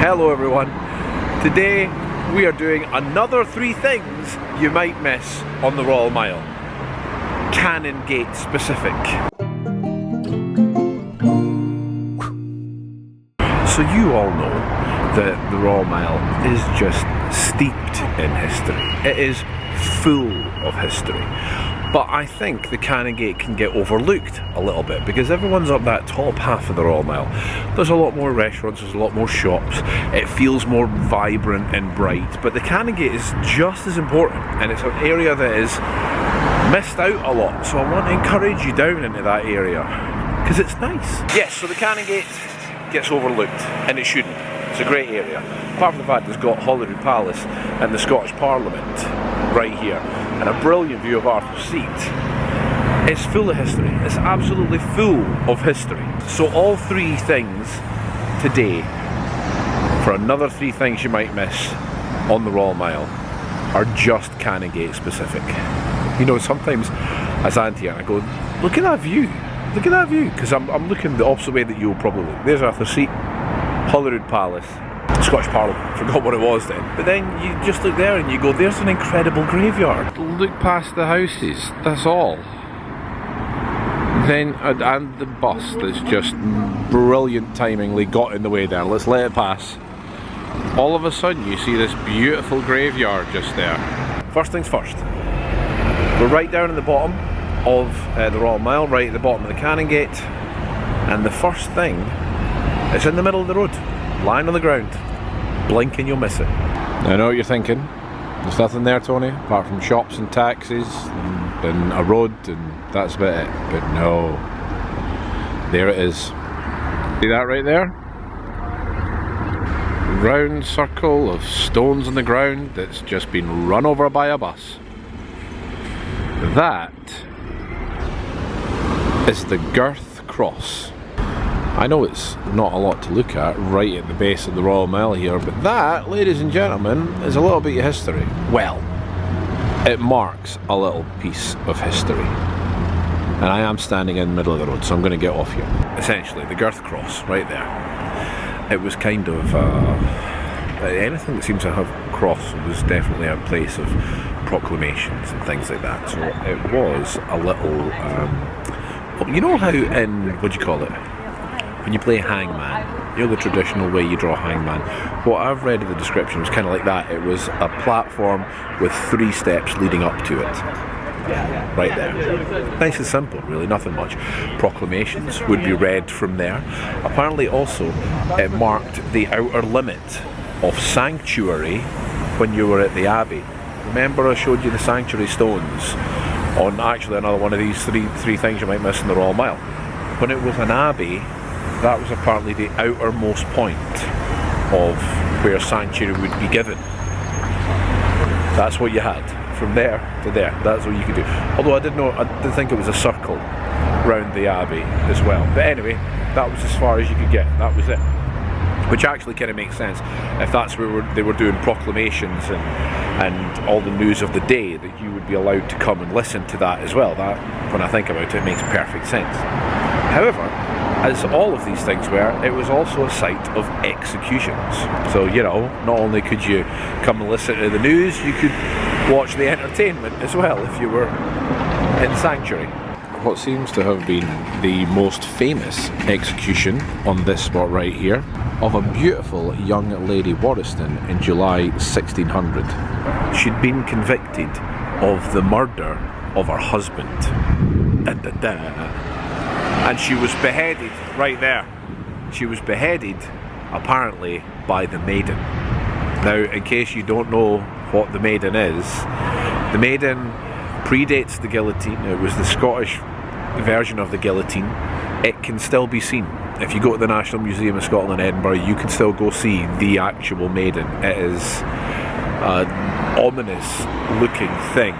Hello everyone. Today we are doing another 3 things you might miss on the Royal Mile. Canongate specific. So you all know that the Royal Mile is just steeped in history. It is full of history. But I think the Canongate can get overlooked a little bit because everyone's up that top half of the Royal Mile. There's a lot more restaurants, there's a lot more shops, it feels more vibrant and bright, but the Canongate is just as important, and it's an area that is missed out a lot, so I want to encourage you down into that area because it's nice. Yes, so the Canongate gets overlooked, and it shouldn't. It's a great area, apart from the fact it's got Holyrood Palace and the Scottish Parliament right here, and a brilliant view of Arthur's Seat. It's full of history. It's absolutely full of history. So all 3 things today, for another 3 things you might miss on the Royal Mile, are just Canongate specific. You know, sometimes as Auntie I go, look at that view, look at that view, because I'm looking the opposite way that you'll probably look. There's Arthur's Seat, Holyrood Palace, Scottish Parliament, forgot what it was then. But then you just look there and you go, there's an incredible graveyard. Look past the houses, that's all. Then, and the bus that's just brilliant timingly got in the way there. Let's let it pass. All of a sudden you see this beautiful graveyard just there. First things first, we're right down at the bottom of the Royal Mile, right at the bottom of the Canongate, and the first thing is in the middle of the road, lying on the ground. Blink and you'll miss it. I know what you're thinking. There's nothing there, Tony, apart from shops and taxis and a road, and that's about it. But no, there it is. See that right there? Round circle of stones on the ground that's just been run over by a bus. That is the Girth Cross. I know it's not a lot to look at right at the base of the Royal Mile here, but that, ladies and gentlemen, is a little bit of history. Well, it marks a little piece of history. And I am standing in the middle of the road, so I'm going to get off here. Essentially, the Girth Cross, right there. It was kind of, anything that seems to have a cross was definitely a place of proclamations and things like that. So it was a little, you know how in, what do you call it? When you play hangman, you know the traditional way you draw hangman. What I've read in the description was kind of like that. It was a platform with 3 steps leading up to it. Right there. Nice and simple, really, nothing much. Proclamations would be read from there. Apparently also it marked the outer limit of sanctuary when you were at the Abbey. Remember I showed you the sanctuary stones on actually another one of these three things you might miss in the Royal Mile. When it was an abbey, that was apparently the outermost point of where sanctuary would be given. That's what you had. From there to there, that's what you could do. Although I did think it was a circle round the abbey as well. But anyway, that was as far as you could get. That was it. Which actually kind of makes sense if that's where they were doing proclamations and all the news of the day, that you would be allowed to come and listen to that as well. That, when I think about it, makes perfect sense. However, as all of these things were, it was also a site of executions. So, you know, not only could you come and listen to the news, you could watch the entertainment as well if you were in sanctuary. What seems to have been the most famous execution on this spot right here of a beautiful young lady Wollaston in July 1600. She'd been convicted of the murder of her husband. And she was beheaded right there. She was beheaded apparently by the Maiden. Now, in case you don't know what the Maiden is, the Maiden predates the guillotine. It was the Scottish version of the guillotine. It can still be seen. If you go to the National Museum of Scotland in Edinburgh, you can still go see the actual Maiden. It is an ominous looking thing.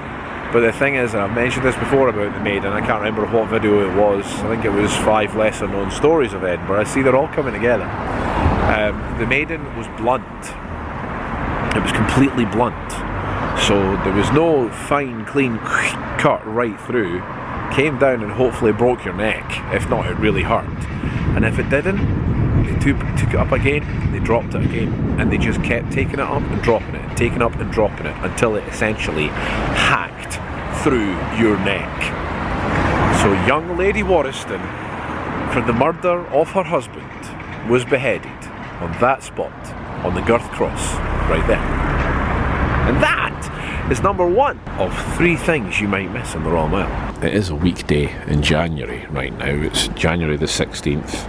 But the thing is, and I've mentioned this before about the Maiden, I can't remember what video it was. I think it was 5 lesser known stories of Edinburgh. I see they're all coming together. The Maiden was blunt. It was completely blunt. So there was no fine, clean cut right through. Came down and hopefully broke your neck. If not, it really hurt. And if it didn't, they took it up again, they dropped it again, and they just kept taking it up and dropping it, taking it up and dropping it, until it essentially hacked through your neck. So young Lady Wollaston, for the murder of her husband, was beheaded on that spot, on the Girth Cross, right there. And that is number one of 3 things you might miss on the Royal Mile. It is a weekday in January right now. It's January the 16th.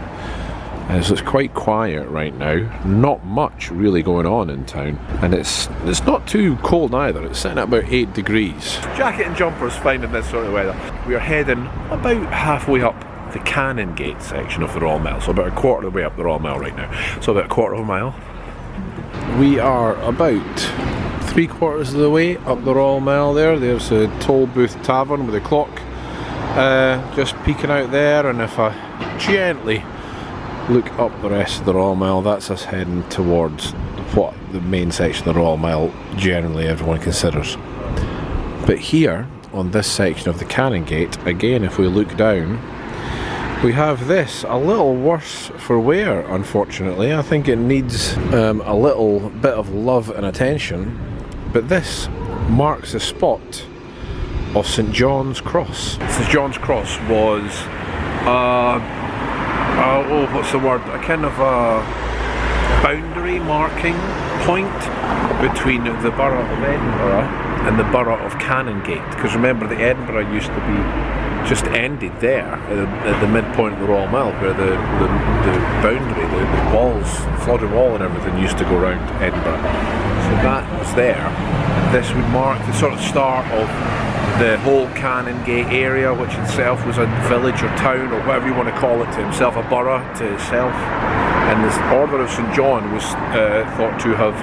So it's quite quiet right now. Not much really going on in town. And it's not too cold either. It's sitting at about 8 degrees. Jacket and jumper is fine in this sort of weather. We are heading about halfway up the Canongate section of the Royal Mile. So about a quarter of the way up the Royal Mile right now. So about a quarter of a mile. We are about 3/4 of the way up the Royal Mile there. There's a toll booth tavern with a clock just peeking out there, and if I gently look up the rest of the Royal Mile, that's us heading towards what the main section of the Royal Mile generally everyone considers. But here, on this section of the Canongate, again if we look down, we have this, a little worse for wear unfortunately. I think it needs a little bit of love and attention, but this marks the spot of St John's Cross. St John's Cross was what's the word? A kind of a boundary marking point between the borough of Edinburgh and the borough of Canongate. Because remember, the Edinburgh used to be just ended there at the midpoint of the Royal Mile, where the boundary, the walls, flooded wall and everything used to go around Edinburgh. So that was there. And this would mark the sort of start of the whole Canongate area, which itself was a village or town or whatever you want to call it to himself, a borough to itself. And this Order of St John was thought to have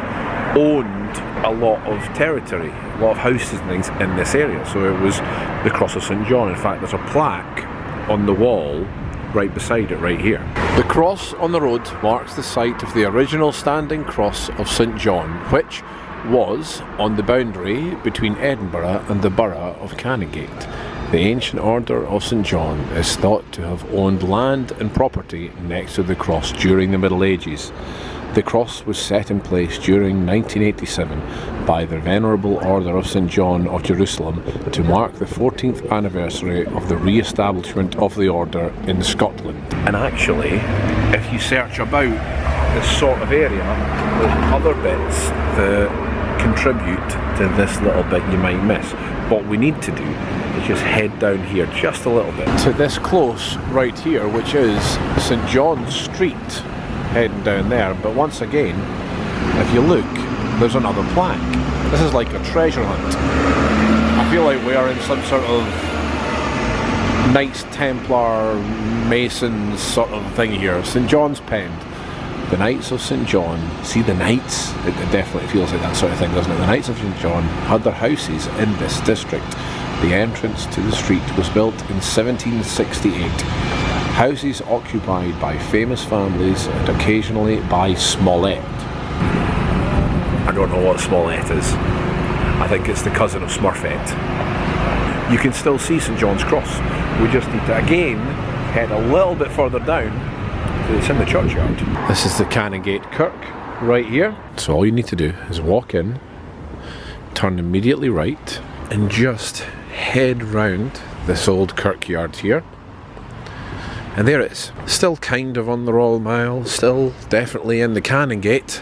owned a lot of territory, a lot of houses and things in this area. So it was the Cross of St John. In fact, there's a plaque on the wall right beside it, right here. The cross on the road marks the site of the original standing cross of St John, which was on the boundary between Edinburgh and the borough of Canongate. The ancient Order of St John is thought to have owned land and property next to the cross during the Middle Ages. The cross was set in place during 1987 by the Venerable Order of St John of Jerusalem to mark the 14th anniversary of the re-establishment of the order in Scotland. And actually, if you search about this sort of area, there's other bits that contribute to this little bit you might miss. What we need to do is just head down here just a little bit to this close right here, which is St John's Street, heading down there. But once again, if you look, there's another plaque. This is like a treasure hunt. I feel like we are in some sort of Knights Templar Masons sort of thing here. St John's penned. The Knights of St John. See the Knights? It definitely feels like that sort of thing, doesn't it? The Knights of St John had their houses in this district. The entrance to the street was built in 1768. Houses occupied by famous families and occasionally by Smollett. I don't know what Smollett is. I think it's the cousin of Smurfette. You can still see St John's Cross. We just need to again head a little bit further down. It's in the churchyard. This is the Canongate Kirk right here. So all you need to do is walk in, turn immediately right, and just head round this old kirkyard here. And there it is. Still kind of on the Royal Mile, still definitely in the Canongate.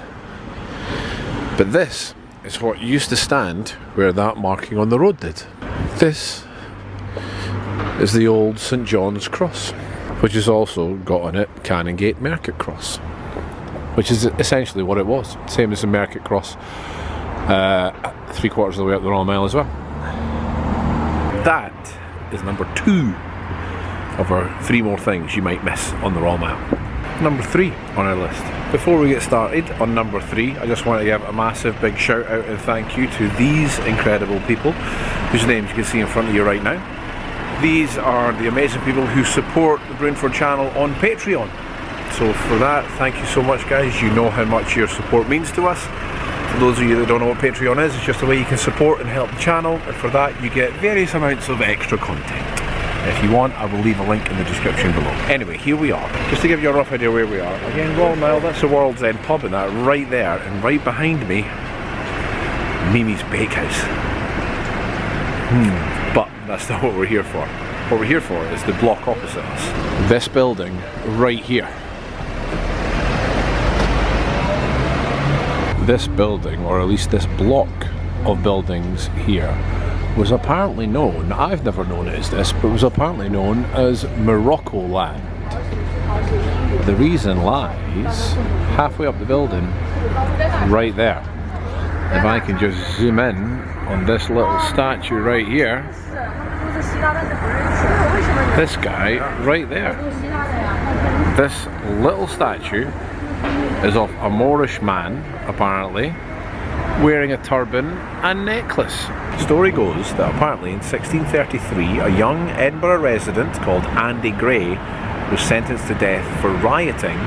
But this is what used to stand where that marking on the road did. This is the old St John's Cross, which has also got on it Canongate Market Cross, which is essentially what it was. Same as the Market Cross, 3/4 of the way up the Royal Mile as well. That is number 2 of our 3 more things you might miss on the Royal Mile. Number 3 on our list. Before we get started on number 3, I just want to give a massive big shout out and thank you to these incredible people, whose names you can see in front of you right now. These are the amazing people who support the Broonford channel on Patreon. So for that, thank you so much guys. You know how much your support means to us. For those of you that don't know what Patreon is, it's just a way you can support and help the channel, and for that you get various amounts of extra content. If you want, I will leave a link in the description below. Anyway, here we are. Just to give you a rough idea where we are. Again, Royal Mile, that's the World's End pub and that right there. And right behind me, Mimi's Bakehouse. But that's not what we're here for. What we're here for is the block opposite us. This building right here. This building, or at least this block of buildings here, was apparently known, I've never known it as this, but was apparently known as Morocco Land. The reason lies halfway up the building, right there. If I can just zoom in on this little statue right here, this guy right there. This little statue is of a Moorish man, apparently, wearing a turban and necklace. Story goes that apparently in 1633 a young Edinburgh resident called Andy Gray was sentenced to death for rioting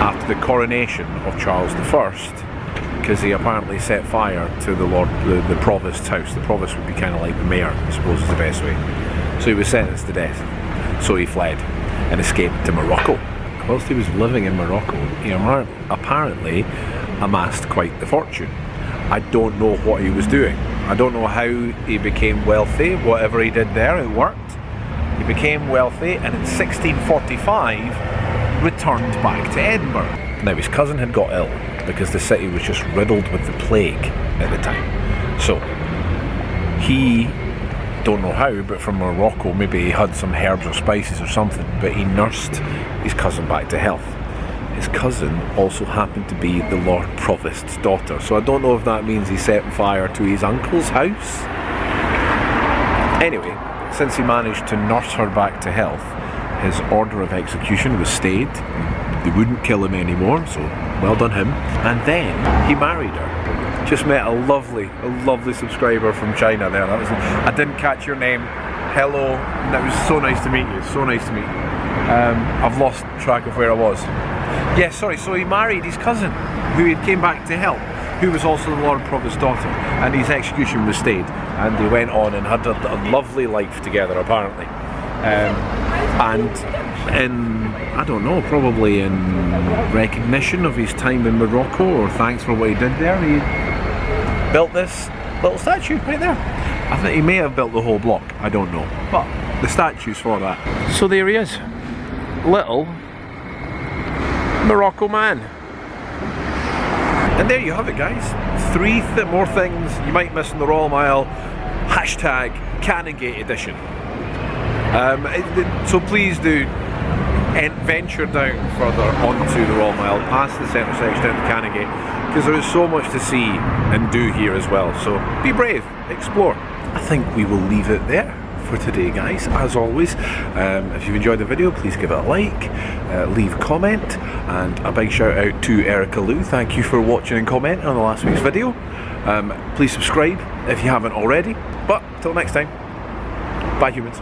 after the coronation of Charles I, because he apparently set fire to the provost's house. The provost would be kind of like the mayor, I suppose is the best way. So he was sentenced to death. So he fled and escaped to Morocco. Whilst he was living in Morocco, he apparently amassed quite the fortune. I don't know what he was doing. I don't know how he became wealthy. Whatever he did there, it worked. He became wealthy and in 1645 returned back to Edinburgh. Now his cousin had got ill because the city was just riddled with the plague at the time. So he, don't know how, but from Morocco, maybe he had some herbs or spices or something, but he nursed his cousin back to health. His cousin also happened to be the Lord Provost's daughter, so I don't know if that means he set fire to his uncle's house. Anyway, since he managed to nurse her back to health, his order of execution was stayed. They wouldn't kill him anymore, so well done him. And then he married her. Just met a lovely subscriber from China there. I didn't catch your name. Hello. That was so nice to meet you. So nice to meet you. I've lost track of where I was. Yeah, sorry. So he married his cousin, who he came back to help, who was also the Lord Provost's daughter, and his execution was stayed. And they went on and had a lovely life together, apparently. And in, I don't know, probably in recognition of his time in Morocco, or thanks for what he did there, he built this little statue right there. I think he may have built the whole block, I don't know, but the statue's for that. So there he is, little Morocco Man. And there you have it, guys. 3 more things you might miss in the Royal Mile. Hashtag Canongate edition. So please do venture down further onto the Royal Mile, past the centre section down to Canongate, because there is so much to see and do here as well. So be brave, explore. I think we will leave it there for today, guys. As always, if you've enjoyed the video, please give it a like, leave a comment, and a big shout out to Erica Lou. Thank you for watching and commenting on the last week's video. Please subscribe if you haven't already. But till next time, bye humans.